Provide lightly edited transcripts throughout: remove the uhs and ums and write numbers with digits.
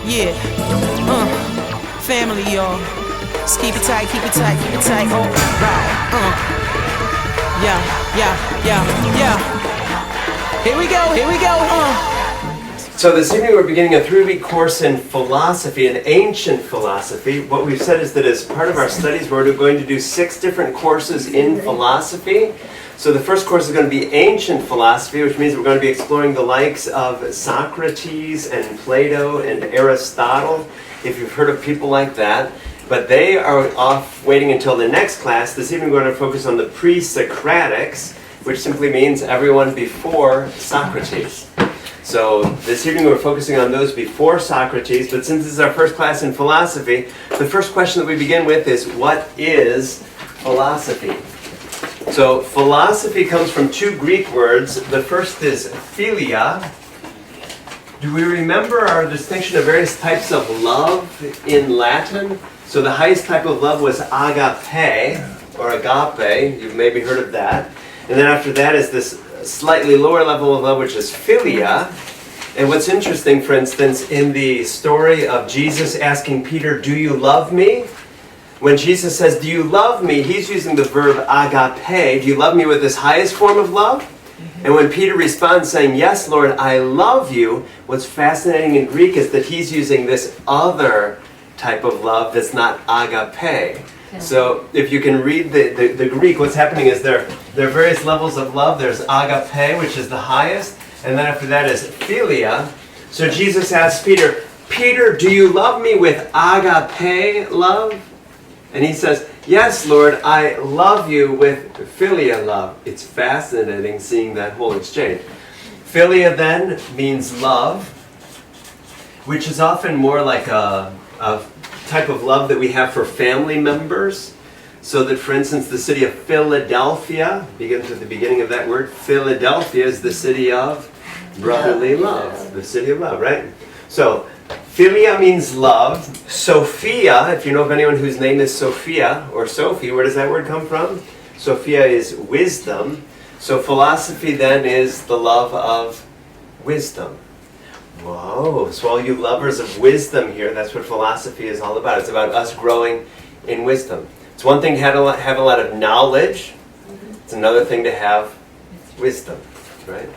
Yeah, family, y'all. Just keep it tight, keep it tight, keep it tight. Oh, right. Yeah. Here we go. So this evening we're beginning a 3-week course in philosophy, in ancient philosophy. What we've said is that as part of our studies we're going to do 6 different courses in philosophy. So the first course is going to be ancient philosophy, which means we're going to be exploring the likes of Socrates and Plato and Aristotle, if you've heard of people like that. But they are off waiting until the next class. This evening we're going to focus on the pre-Socratics, which simply means everyone before Socrates. So this evening we're focusing on those before Socrates, but since this is our first class in philosophy, the first question that we begin with is, what is philosophy? So philosophy comes from 2 Greek words. The first is philia. Do we remember our distinction of various types of love in Latin? So the highest type of love was agape, or agape. You've maybe heard of that. And then after that is this slightly lower level of love, which is philia. And what's interesting, for instance, in the story of Jesus asking Peter, "Do you love me?" When Jesus says, "Do you love me?" he's using the verb agape. Do you love me with this highest form of love? And when Peter responds saying, "Yes, Lord, I love you," what's fascinating in Greek is that he's using this other type of love that's not agape. So if you can read the Greek, what's happening is there are various levels of love. There's agape, which is the highest, and then after that is philia. So Jesus asks Peter, "Peter, do you love me with agape love?" And he says, "Yes, Lord, I love you with philia love." It's fascinating seeing that whole exchange. Philia then means love, which is often more like a type of love that we have for family members. So that, for instance, the city of Philadelphia begins with the beginning of that word. Philadelphia is the city of brotherly love. The city of love, right? So philia means love. Sophia, if you know of anyone whose name is Sophia or Sophie, where does that word come from? Sophia is wisdom. So philosophy then is the love of wisdom. Whoa, so all you lovers of wisdom here, that's what philosophy is all about. It's about us growing in wisdom. It's one thing to have a lot of knowledge. It's another thing to have wisdom, right?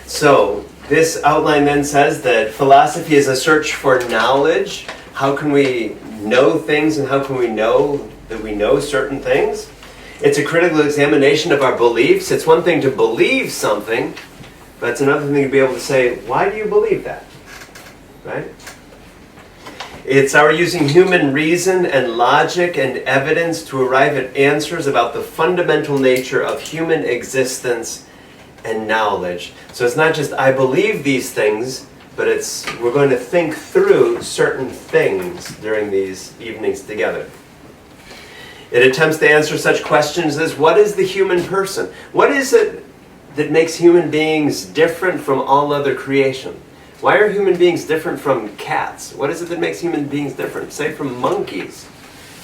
So this outline then says that philosophy is a search for knowledge. How can we know things and how can we know that we know certain things? It's a critical examination of our beliefs. It's one thing to believe something, but it's another thing to be able to say, why do you believe that? Right? It's our using human reason and logic and evidence to arrive at answers about the fundamental nature of human existence and knowledge. So it's not just I believe these things, but we're going to think through certain things during these evenings together. It attempts to answer such questions as, what is the human person? What is it that makes human beings different from all other creation? Why are human beings different from cats? What is it that makes human beings different? Say from monkeys.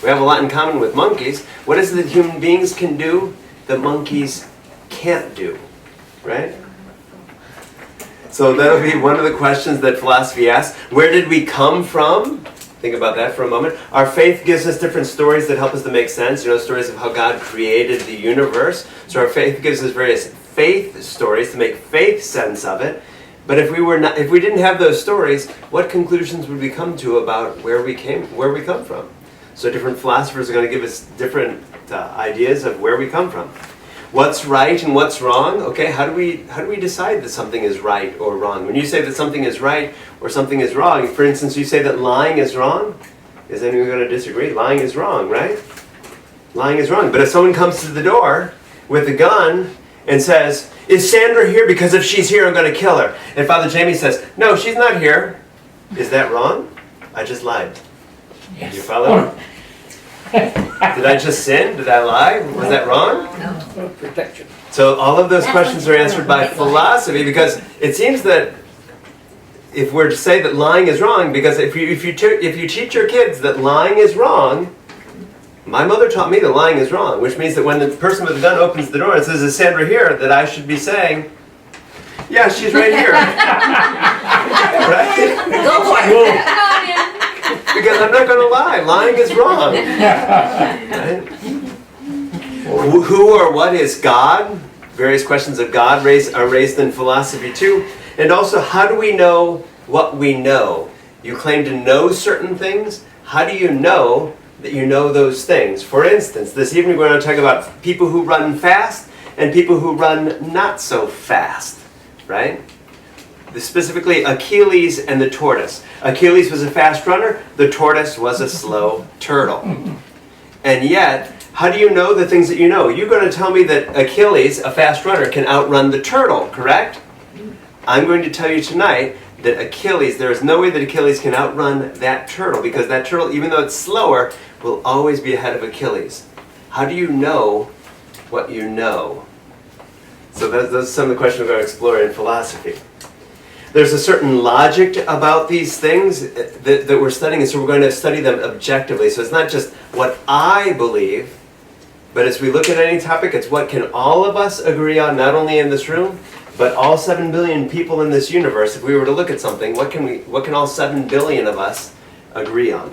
We have a lot in common with monkeys. What is it that human beings can do that monkeys can't do? Right? So that'll be one of the questions that philosophy asks. Where did we come from? Think about that for a moment. Our faith gives us different stories that help us to make sense. You know, stories of how God created the universe. So our faith gives us various faith stories to make faith sense of it. But if we didn't have those stories, what conclusions would we come to about where we come from? So different philosophers are going to give us different ideas of where we come from. What's right and what's wrong? Okay, how do we decide that something is right or wrong? When you say that something is right or something is wrong, for instance, you say that lying is wrong. Is anyone going to disagree? Lying is wrong, right? Lying is wrong. But if someone comes to the door with a gun and says, "Is Sandra here? Because if she's here, I'm going to kill her." And Father Jamie says, "No, she's not here." Is that wrong? I just lied. Yes. You follow? Did I just sin? Did I lie? Was that wrong? No. Protection. So all of those questions are answered by philosophy, because it seems that if we're to say that lying is wrong, because if you teach your kids that lying is wrong, my mother taught me that lying is wrong, which means that when the person with the gun opens the door and says, "Is Sandra here?" that I should be saying, "Yeah, she's right here." Right? Go for it. Because I'm not going to lie. Lying is wrong. Right? Who or what is God? Various questions of God are raised in philosophy too. And also, how do we know what we know? You claim to know certain things. How do you know that you know those things? For instance, this evening we're going to talk about people who run fast and people who run not so fast, right? Specifically, Achilles and the tortoise. Achilles was a fast runner. The tortoise was a slow turtle. And yet, how do you know the things that you know? You're going to tell me that Achilles, a fast runner, can outrun the turtle, correct? I'm going to tell you tonight that there is no way that Achilles can outrun that turtle, because that turtle, even though it's slower, will always be ahead of Achilles. How do you know what you know? So those are some of the questions we're going to explore in philosophy. There's a certain logic about these things that we're studying, and so we're going to study them objectively. So it's not just what I believe, but as we look at any topic, it's what can all of us agree on, not only in this room, but all 7 billion people in this universe. If we were to look at something, what can all 7 billion of us agree on?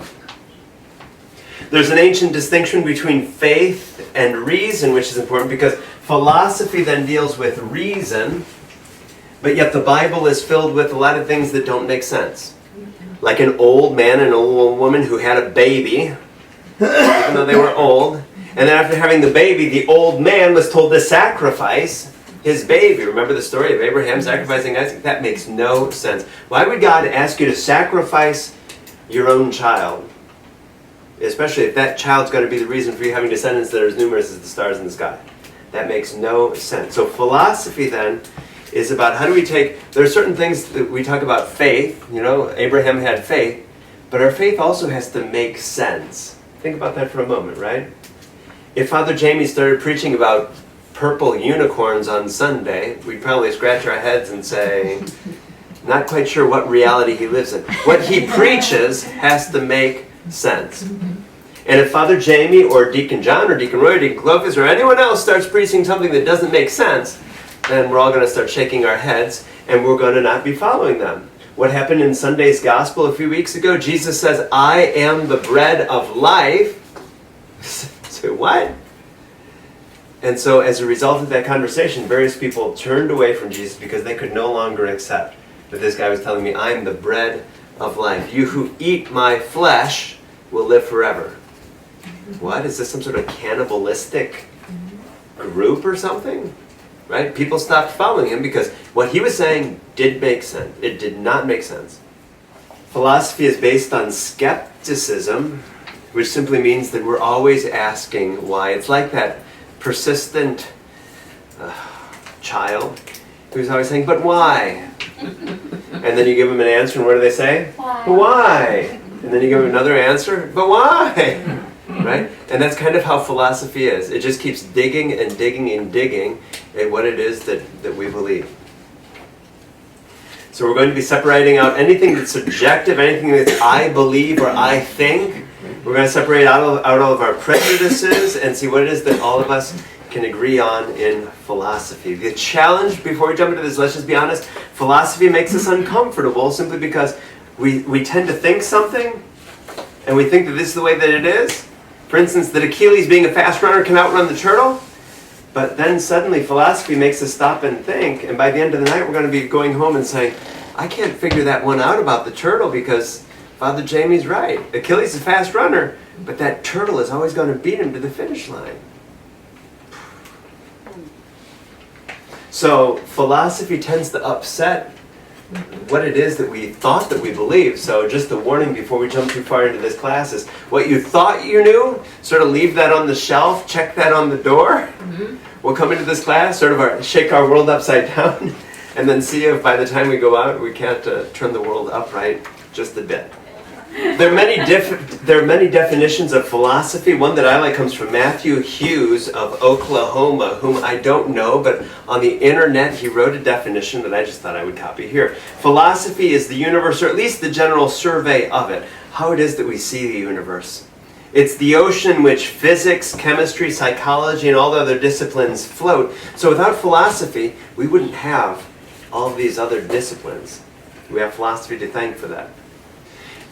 There's an ancient distinction between faith and reason, which is important because philosophy then deals with reason, but yet the Bible is filled with a lot of things that don't make sense. Like an old man and an old woman who had a baby, even though they were old. And then after having the baby, the old man was told to sacrifice his baby. Remember the story of Abraham sacrificing Isaac? That makes no sense. Why would God ask you to sacrifice your own child? Especially if that child's going to be the reason for you having descendants that are as numerous as the stars in the sky. That makes no sense. So philosophy then is about how do we take, there are certain things that we talk about faith, Abraham had faith, but our faith also has to make sense. Think about that for a moment, right? If Father Jamie started preaching about purple unicorns on Sunday, we'd probably scratch our heads and say, not quite sure what reality he lives in. What he preaches has to make sense. And if Father Jamie or Deacon John or Deacon Roy or Deacon Clovis or anyone else starts preaching something that doesn't make sense, then we're all going to start shaking our heads and we're going to not be following them. What happened in Sunday's Gospel a few weeks ago? Jesus says, I am the bread of life. So what? And so as a result of that conversation, various people turned away from Jesus because they could no longer accept that this guy was telling me, I'm the bread of life. You who eat my flesh will live forever. What? Is this some sort of cannibalistic group or something? Right? People stopped following him because what he was saying did make sense. It did not make sense. Philosophy is based on skepticism, which simply means that we're always asking why. It's like that persistent child who's always saying, but why? And then you give them an answer, and what do they say? Why? Why? And then you give them another answer, but why? Right? And that's kind of how philosophy is. It just keeps digging and digging and digging at what it is that we believe. So we're going to be separating out anything that's subjective, anything that's I believe or I think. We're going to separate out all of our prejudices and see what it is that all of us can agree on in philosophy. The challenge, before we jump into this, let's just be honest, philosophy makes us uncomfortable simply because we tend to think something and we think that this is the way that it is. For instance, that Achilles, being a fast runner, can outrun the turtle. But then suddenly philosophy makes us stop and think, and by the end of the night we're going to be going home and saying, I can't figure that one out about the turtle because Father Jamie's right. Achilles is a fast runner, but that turtle is always going to beat him to the finish line. So philosophy tends to upset what it is that we thought that we believe. So just a warning before we jump too far into this class is what you thought you knew, sort of leave that on the shelf, check that on the door. We'll come into this class, sort of shake our world upside down, and then see if by the time we go out we can't turn the world upright just a bit. There are many definitions of philosophy. One that I like comes from Matthew Hughes of Oklahoma, whom I don't know, but on the internet he wrote a definition that I just thought I would copy here. Philosophy is the universe, or at least the general survey of it, how it is that we see the universe. It's the ocean in which physics, chemistry, psychology, and all the other disciplines float. So without philosophy, we wouldn't have all these other disciplines. We have philosophy to thank for that.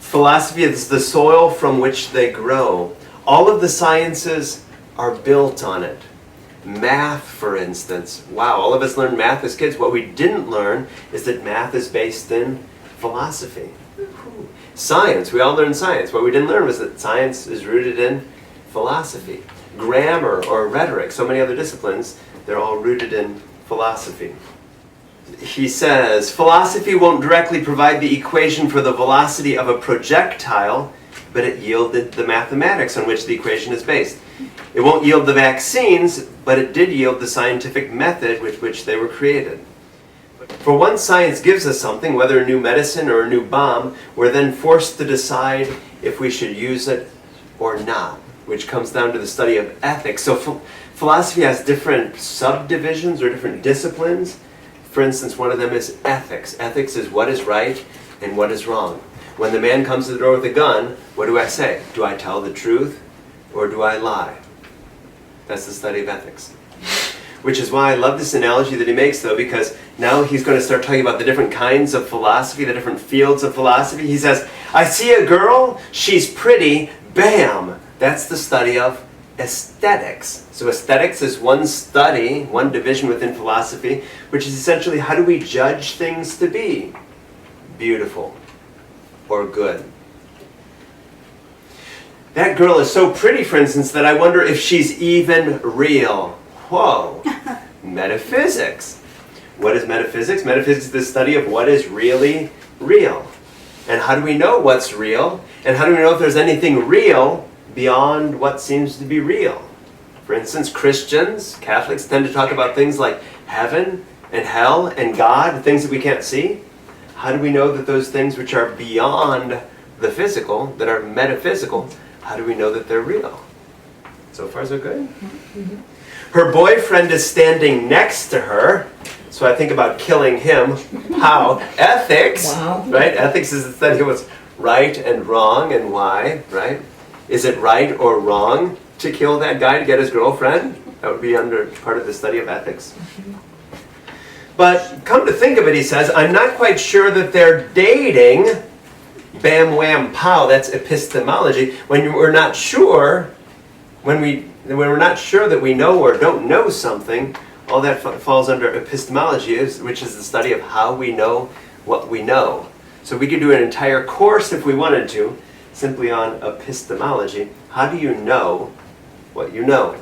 Philosophy is the soil from which they grow. All of the sciences are built on it. Math, for instance. Wow, all of us learned math as kids. What we didn't learn is that math is based in philosophy. Science, we all learned science. What we didn't learn was that science is rooted in philosophy. Grammar or rhetoric, so many other disciplines, they're all rooted in philosophy. He says, philosophy won't directly provide the equation for the velocity of a projectile, but it yielded the mathematics on which the equation is based. It won't yield the vaccines, but it did yield the scientific method with which they were created. For once science gives us something, whether a new medicine or a new bomb, we're then forced to decide if we should use it or not, which comes down to the study of ethics. So philosophy has different subdivisions or different disciplines. For instance, one of them is ethics. Ethics is what is right and what is wrong. When the man comes to the door with a gun, what do I say? Do I tell the truth or do I lie? That's the study of ethics. Which is why I love this analogy that he makes, though, because now he's going to start talking about the different kinds of philosophy, the different fields of philosophy. He says, I see a girl, she's pretty, bam! That's the study of aesthetics. So aesthetics is one study, one division within philosophy, which is essentially how do we judge things to be beautiful or good. That girl is so pretty, for instance, that I wonder if she's even real. Whoa. Metaphysics. What is metaphysics? Metaphysics is the study of what is really real. And how do we know what's real? And how do we know if there's anything real beyond what seems to be real? For instance, Christians, Catholics tend to talk about things like heaven and hell and God, things that we can't see. How do we know that those things which are beyond the physical, that are metaphysical, how do we know that they're real? So far so good? Mm-hmm. Her boyfriend is standing next to her, so I think about killing him. How? Ethics, wow. Right? Ethics is the study of what's right and wrong and why, right? Is it right or wrong to kill that guy to get his girlfriend? That would be under part of the study of ethics. But come to think of it, he says, I'm not quite sure that they're dating. Bam, wham, pow, that's epistemology. When we're not sure, when we're not sure that we know or don't know something, all that falls under epistemology, which is the study of how we know what we know. So we could do an entire course if we wanted to, simply on epistemology. How do you know what you know?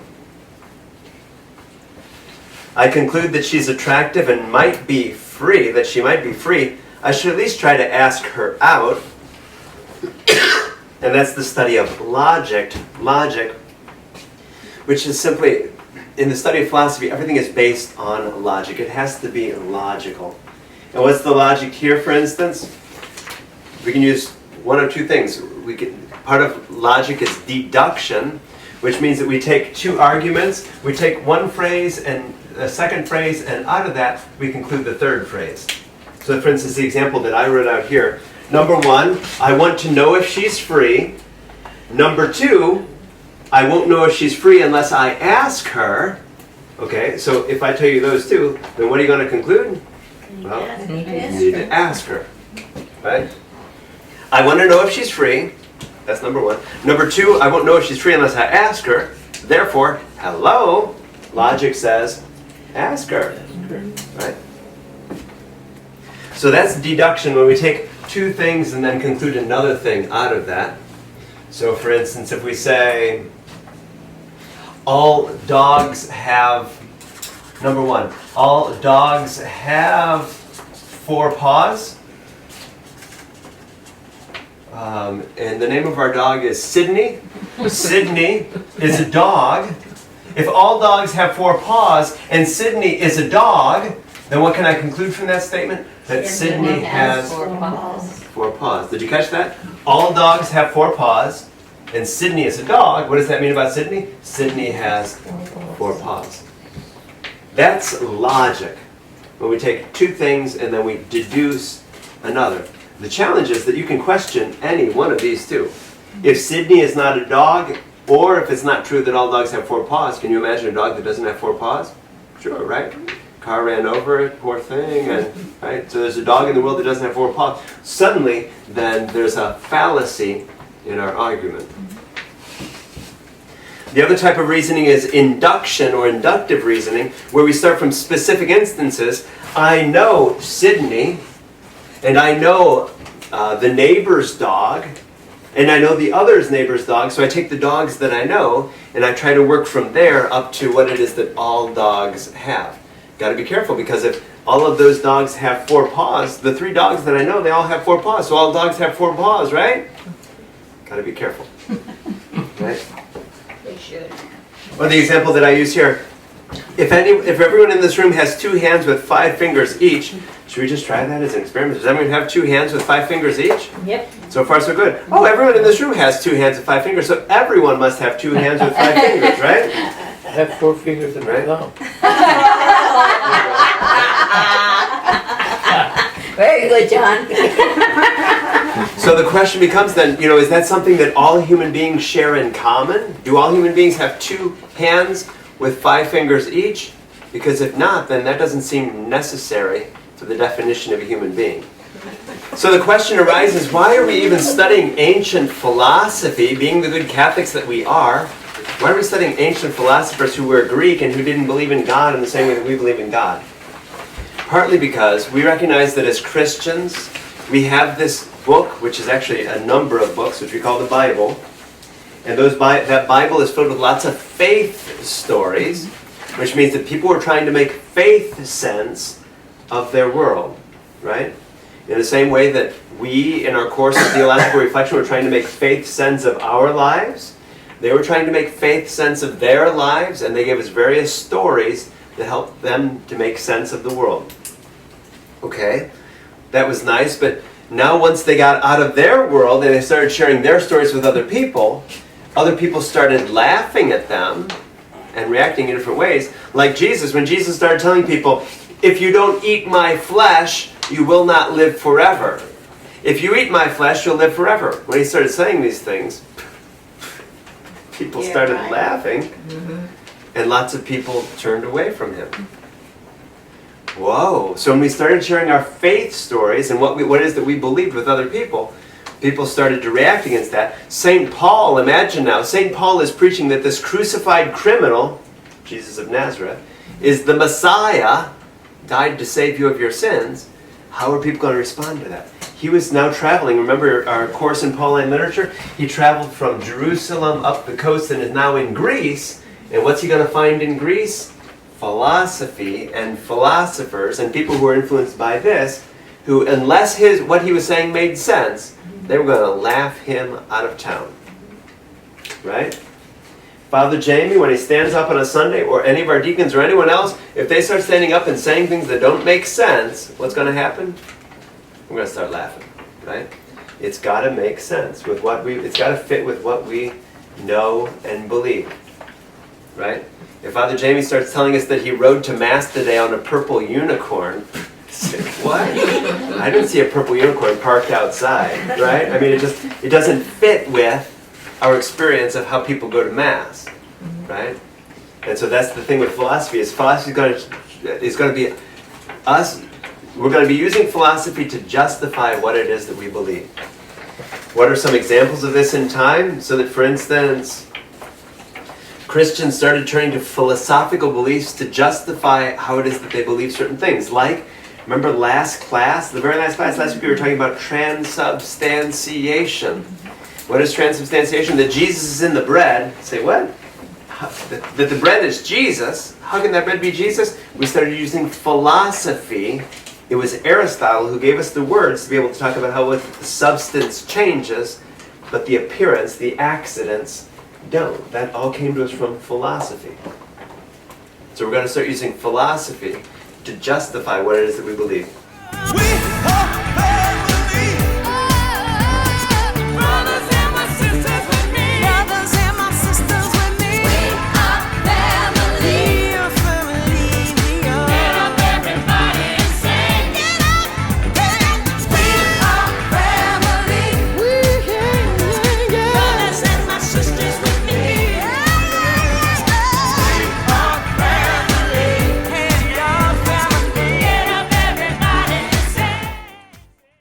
I conclude that she's attractive and might be free, that she might be free. I should at least try to ask her out. And that's the study of logic, which is simply, in the study of philosophy, everything is based on logic. It has to be logical. And what's the logic here, for instance? We can use one of two things. Part of logic is deduction, which means that we take two arguments, we take one phrase and a second phrase, and out of that we conclude the third phrase. So for instance, the example that I wrote out here. Number one, I want to know if she's free. Number two, I won't know if she's free unless I ask her. Okay, so if I tell you those two, then what are you going to conclude? Well, you need to ask her. Right? I want to know if she's free. That's number one. Number two, I won't know if she's free unless I ask her. Therefore, hello, logic says, ask her. Right? So that's deduction, when we take two things and then conclude another thing out of that. So for instance, if we say, all dogs have, number one, all dogs have four paws. And the name of our dog is Sydney. Sydney is a dog. If all dogs have four paws and Sydney is a dog, then what can I conclude from that statement? That Sydney has four paws. Did you catch that? All dogs have four paws and Sydney is a dog. What does that mean about Sydney? Sydney has four paws. That's logic. When we take two things and then we deduce another. The challenge is that you can question any one of these two. If Sydney is not a dog, or if it's not true that all dogs have four paws, can you imagine a dog that doesn't have four paws? Sure, right? car ran over it, poor thing, and right. So there's a dog in the world that doesn't have 4 paws. Suddenly, then there's a fallacy in our argument. The other type of reasoning is induction or inductive reasoning, where we start from specific instances. I know Sydney, and I know the neighbor's dog, and I know the other's neighbor's dog, so I take the dogs that I know, and I try to work from there up to what it is that all dogs have. Got to be careful, because if all of those dogs have 4 paws, the 3 dogs that I know, they all have 4 paws, so all dogs have 4 paws, right? Got to be careful. Right? They should. Or the example that I use here, if everyone in this room has 2 hands with 5 fingers each, should we just try that as an experiment? Does everyone have 2 hands with 5 fingers each? Yep. So far so good. Oh, everyone in this room has 2 hands with 5 fingers, so everyone must have 2 hands with 5 fingers, right? I have 4 fingers and Right. thumb. Very good, John. So the question becomes then, is that something that all human beings share in common? Do all human beings have 2 hands with 5 fingers each? Because if not, then that doesn't seem necessary for the definition of a human being. So the question arises, why are we even studying ancient philosophy, being the good Catholics that we are? Why are we studying ancient philosophers who were Greek and who didn't believe in God in the same way that we believe in God? Partly because we recognize that as Christians, we have this book, which is actually a number of books, which we call the Bible. And that Bible is filled with lots of faith stories, which means that people were trying to make faith sense of their world, right? In the same way that we, in our course of theological reflection, were trying to make faith sense of our lives, they were trying to make faith sense of their lives, and they gave us various stories that helped them to make sense of the world. Okay, that was nice, but now once they got out of their world and they started sharing their stories with other people started laughing at them and reacting in different ways. Like Jesus, when Jesus started telling people, if you don't eat my flesh, you will not live forever. If you eat my flesh, you'll live forever. When he started saying these things, people started laughing, and lots of people turned away from him. Whoa. So when we started sharing our faith stories and what it is that we believed with other people, people started to react against that. St. Paul, imagine now, St. Paul is preaching that this crucified criminal, Jesus of Nazareth, is the Messiah, died to save you of your sins. How are people going to respond to that? He was now traveling. Remember our course in Pauline literature? He traveled from Jerusalem up the coast and is now in Greece. And what's he going to find in Greece? Philosophy and philosophers and people who are influenced by this, who, unless what he was saying made sense, they were going to laugh him out of town. Right? Father Jamie, when he stands up on a Sunday, or any of our deacons or anyone else, if they start standing up and saying things that don't make sense, what's going to happen? We're going to start laughing. Right? It's got to make sense with it's got to fit with what we know and believe. Right? If Father Jamie starts telling us that he rode to Mass today on a purple unicorn, say, what? I didn't see a purple unicorn parked outside, right? I mean, it doesn't fit with our experience of how people go to Mass, right? And so that's the thing with philosophy, is philosophy is going to be us, we're going to be using philosophy to justify what it is that we believe. What are some examples of this in time? So that, for instance, Christians started turning to philosophical beliefs to justify how it is that they believe certain things. Like, remember the very last class, last week we were talking about transubstantiation. What is transubstantiation? That Jesus is in the bread. Say, what? That the bread is Jesus. How can that bread be Jesus? We started using philosophy. It was Aristotle who gave us the words to be able to talk about how the substance changes, but the appearance, the accidents, don't. That all came to us from philosophy. So we're going to start using philosophy to justify what it is that we believe.